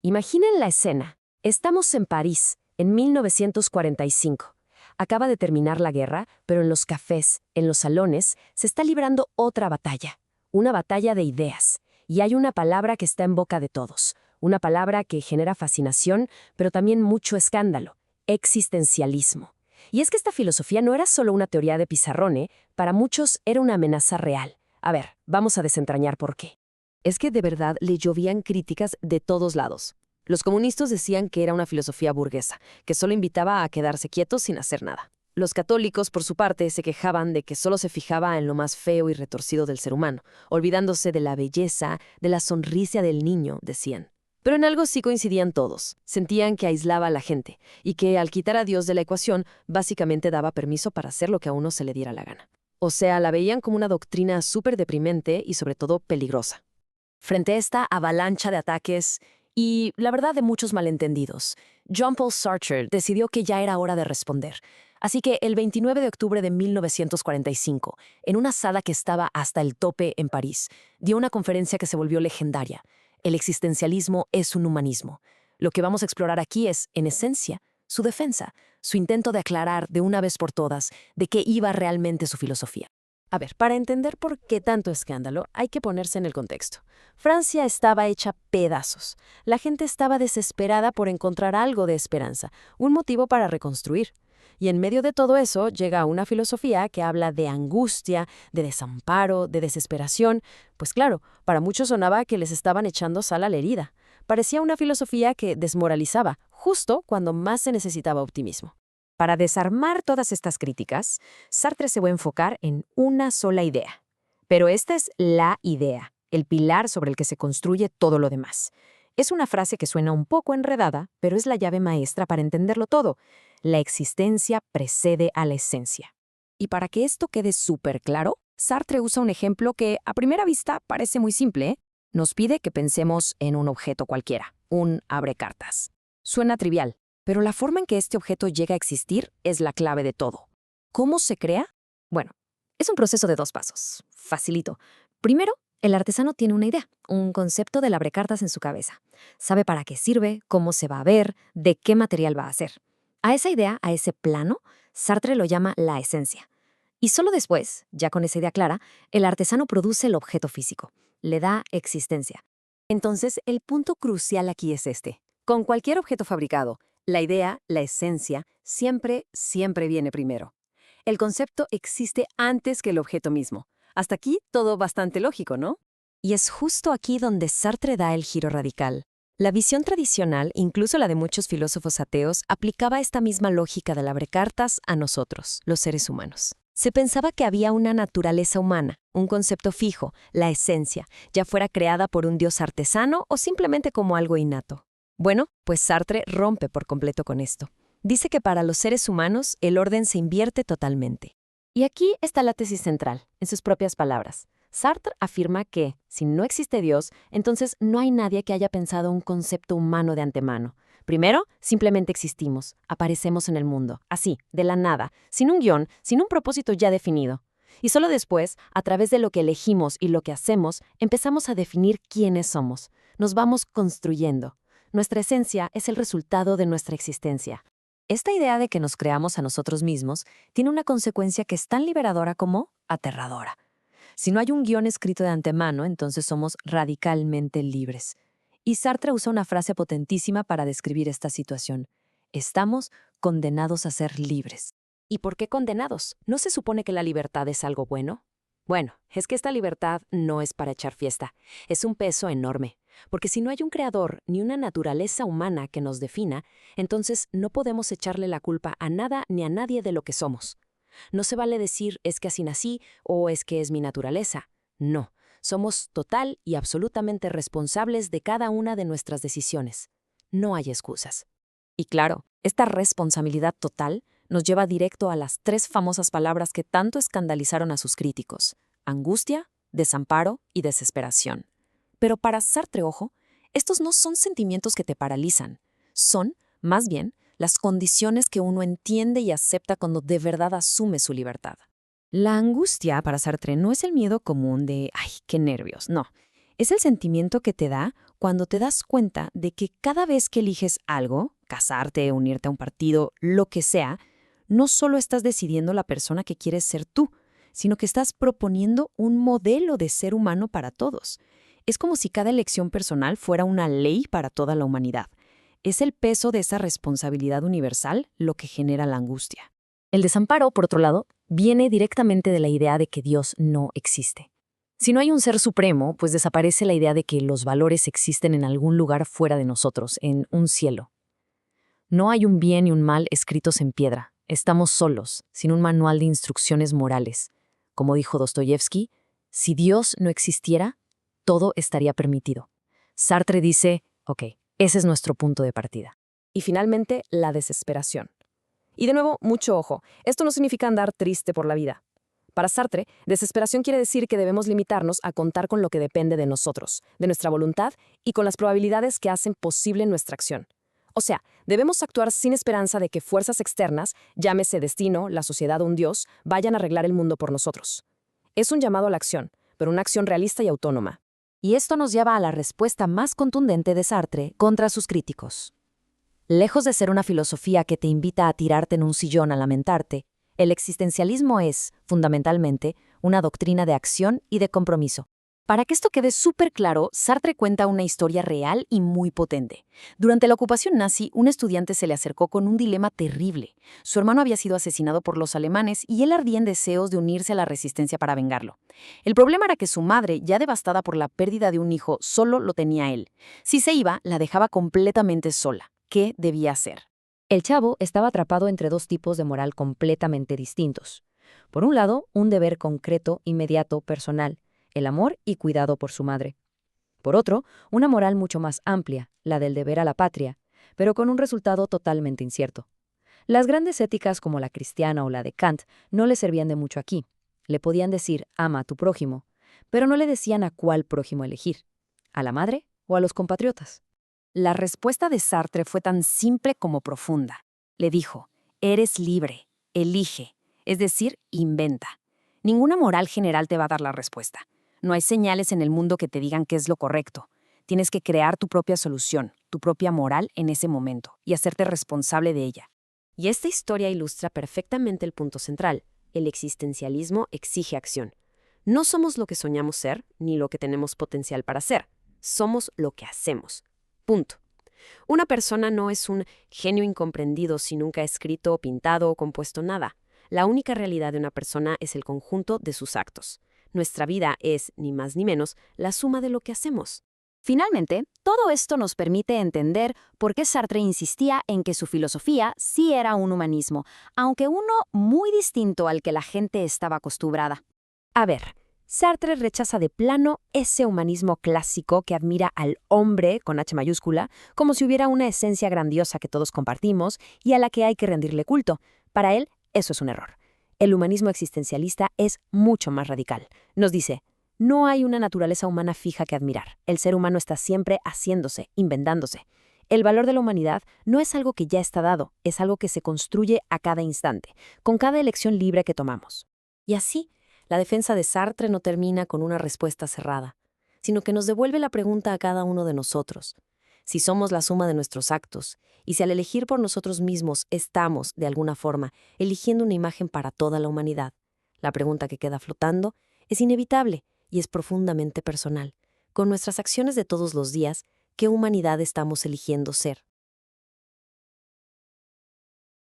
Imaginen la escena. Estamos en París, en 1945. Acaba de terminar la guerra, pero en los cafés, en los salones, se está librando otra batalla. Una batalla de ideas. Y hay una palabra que está en boca de todos. Una palabra que genera fascinación, pero también mucho escándalo. Existencialismo. Y es que esta filosofía no era solo una teoría de pizarrón, para muchos era una amenaza real. A ver, vamos a desentrañar por qué. Es que de verdad le llovían críticas de todos lados. Los comunistas decían que era una filosofía burguesa, que solo invitaba a quedarse quietos sin hacer nada. Los católicos, por su parte, se quejaban de que solo se fijaba en lo más feo y retorcido del ser humano, olvidándose de la belleza, de la sonrisa del niño, decían. Pero en algo sí coincidían todos. Sentían que aislaba a la gente y que al quitar a Dios de la ecuación, básicamente daba permiso para hacer lo que a uno se le diera la gana. O sea, la veían como una doctrina súper deprimente y sobre todo peligrosa. Frente a esta avalancha de ataques y, la verdad, de muchos malentendidos, Jean-Paul Sartre decidió que ya era hora de responder. Así que el 29 de octubre de 1945, en una sala que estaba hasta el tope en París, dio una conferencia que se volvió legendaria. El existencialismo es un humanismo. Lo que vamos a explorar aquí es, en esencia, su defensa, su intento de aclarar de una vez por todas de qué iba realmente su filosofía. A ver, para entender por qué tanto escándalo, hay que ponerse en el contexto. Francia estaba hecha pedazos. La gente estaba desesperada por encontrar algo de esperanza, un motivo para reconstruir. Y en medio de todo eso llega una filosofía que habla de angustia, de desamparo, de desesperación. Pues claro, para muchos sonaba que les estaban echando sal a la herida. Parecía una filosofía que desmoralizaba, justo cuando más se necesitaba optimismo. Para desarmar todas estas críticas, Sartre se va a enfocar en una sola idea. Pero esta es la idea, el pilar sobre el que se construye todo lo demás. Es una frase que suena un poco enredada, pero es la llave maestra para entenderlo todo. La existencia precede a la esencia. Y para que esto quede súper claro, Sartre usa un ejemplo que a primera vista parece muy simple, ¿eh? Nos pide que pensemos en un objeto cualquiera, un abrecartas. Suena trivial, pero la forma en que este objeto llega a existir es la clave de todo. ¿Cómo se crea? Bueno, es un proceso de 2 pasos. Facilito. Primero, el artesano tiene una idea, un concepto del abrecartas en su cabeza. Sabe para qué sirve, cómo se va a ver, de qué material va a hacer. A esa idea, a ese plano, Sartre lo llama la esencia. Y solo después, ya con esa idea clara, el artesano produce el objeto físico. Le da existencia. Entonces, el punto crucial aquí es este. Con cualquier objeto fabricado, la idea, la esencia, siempre viene primero. El concepto existe antes que el objeto mismo. Hasta aquí todo bastante lógico, ¿no? Y es justo aquí donde Sartre da el giro radical. La visión tradicional, incluso la de muchos filósofos ateos, aplicaba esta misma lógica del abrecartas a nosotros, los seres humanos. Se pensaba que había una naturaleza humana, un concepto fijo, la esencia, ya fuera creada por un dios artesano o simplemente como algo innato. Bueno, pues Sartre rompe por completo con esto. Dice que para los seres humanos el orden se invierte totalmente. Y aquí está la tesis central, en sus propias palabras. Sartre afirma que, si no existe Dios, entonces no hay nadie que haya pensado un concepto humano de antemano. Primero, simplemente existimos, aparecemos en el mundo, así, de la nada, sin un guión, sin un propósito ya definido. Y solo después, a través de lo que elegimos y lo que hacemos, empezamos a definir quiénes somos. Nos vamos construyendo. Nuestra esencia es el resultado de nuestra existencia. Esta idea de que nos creamos a nosotros mismos tiene una consecuencia que es tan liberadora como aterradora. Si no hay un guión escrito de antemano, entonces somos radicalmente libres. Y Sartre usa una frase potentísima para describir esta situación. Estamos condenados a ser libres. ¿Y por qué condenados? ¿No se supone que la libertad es algo bueno? Bueno, es que esta libertad no es para echar fiesta. Es un peso enorme. Porque si no hay un creador ni una naturaleza humana que nos defina, entonces no podemos echarle la culpa a nada ni a nadie de lo que somos. No se vale decir es que así nací o es que es mi naturaleza. No, somos total y absolutamente responsables de cada una de nuestras decisiones. No hay excusas. Y claro, esta responsabilidad total nos lleva directo a las 3 famosas palabras que tanto escandalizaron a sus críticos: angustia, desamparo y desesperación. Pero para Sartre, ojo, estos no son sentimientos que te paralizan. Son, más bien, las condiciones que uno entiende y acepta cuando de verdad asume su libertad. La angustia para Sartre no es el miedo común de «ay, qué nervios», no. Es el sentimiento que te da cuando te das cuenta de que cada vez que eliges algo, casarte, unirte a un partido, lo que sea, no solo estás decidiendo la persona que quieres ser tú, sino que estás proponiendo un modelo de ser humano para todos. Es como si cada elección personal fuera una ley para toda la humanidad. Es el peso de esa responsabilidad universal lo que genera la angustia. El desamparo, por otro lado, viene directamente de la idea de que Dios no existe. Si no hay un ser supremo, pues desaparece la idea de que los valores existen en algún lugar fuera de nosotros, en un cielo. No hay un bien y un mal escritos en piedra. Estamos solos, sin un manual de instrucciones morales. Como dijo Dostoyevsky, si Dios no existiera, todo estaría permitido. Sartre dice, ok, ese es nuestro punto de partida. Y finalmente, la desesperación. Y de nuevo, mucho ojo, esto no significa andar triste por la vida. Para Sartre, desesperación quiere decir que debemos limitarnos a contar con lo que depende de nosotros, de nuestra voluntad y con las probabilidades que hacen posible nuestra acción. O sea, debemos actuar sin esperanza de que fuerzas externas, llámese destino, la sociedad o un Dios, vayan a arreglar el mundo por nosotros. Es un llamado a la acción, pero una acción realista y autónoma. Y esto nos lleva a la respuesta más contundente de Sartre contra sus críticos. Lejos de ser una filosofía que te invita a tirarte en un sillón a lamentarte, el existencialismo es, fundamentalmente, una doctrina de acción y de compromiso. Para que esto quede súper claro, Sartre cuenta una historia real y muy potente. Durante la ocupación nazi, un estudiante se le acercó con un dilema terrible. Su hermano había sido asesinado por los alemanes y él ardía en deseos de unirse a la resistencia para vengarlo. El problema era que su madre, ya devastada por la pérdida de un hijo, solo lo tenía él. Si se iba, la dejaba completamente sola. ¿Qué debía hacer? El chavo estaba atrapado entre dos tipos de moral completamente distintos. Por un lado, un deber concreto, inmediato, personal, el amor y cuidado por su madre. Por otro, una moral mucho más amplia, la del deber a la patria, pero con un resultado totalmente incierto. Las grandes éticas como la cristiana o la de Kant no le servían de mucho aquí. Le podían decir, ama a tu prójimo, pero no le decían a cuál prójimo elegir, a la madre o a los compatriotas. La respuesta de Sartre fue tan simple como profunda. Le dijo, eres libre, elige, es decir, inventa. Ninguna moral general te va a dar la respuesta. No hay señales en el mundo que te digan qué es lo correcto. Tienes que crear tu propia solución, tu propia moral en ese momento y hacerte responsable de ella. Y esta historia ilustra perfectamente el punto central. El existencialismo exige acción. No somos lo que soñamos ser, ni lo que tenemos potencial para ser. Somos lo que hacemos. Punto. Una persona no es un genio incomprendido si nunca ha escrito, pintado o compuesto nada. La única realidad de una persona es el conjunto de sus actos. Nuestra vida es, ni más ni menos, la suma de lo que hacemos. Finalmente, todo esto nos permite entender por qué Sartre insistía en que su filosofía sí era un humanismo, aunque uno muy distinto al que la gente estaba acostumbrada. A ver, Sartre rechaza de plano ese humanismo clásico que admira al hombre, con H mayúscula, como si hubiera una esencia grandiosa que todos compartimos y a la que hay que rendirle culto. Para él, eso es un error. El humanismo existencialista es mucho más radical. Nos dice, no hay una naturaleza humana fija que admirar. El ser humano está siempre haciéndose, inventándose. El valor de la humanidad no es algo que ya está dado, es algo que se construye a cada instante, con cada elección libre que tomamos. Y así, la defensa de Sartre no termina con una respuesta cerrada, sino que nos devuelve la pregunta a cada uno de nosotros. Si somos la suma de nuestros actos, y si al elegir por nosotros mismos estamos, de alguna forma, eligiendo una imagen para toda la humanidad, la pregunta que queda flotando es inevitable y es profundamente personal. Con nuestras acciones de todos los días, ¿qué humanidad estamos eligiendo ser?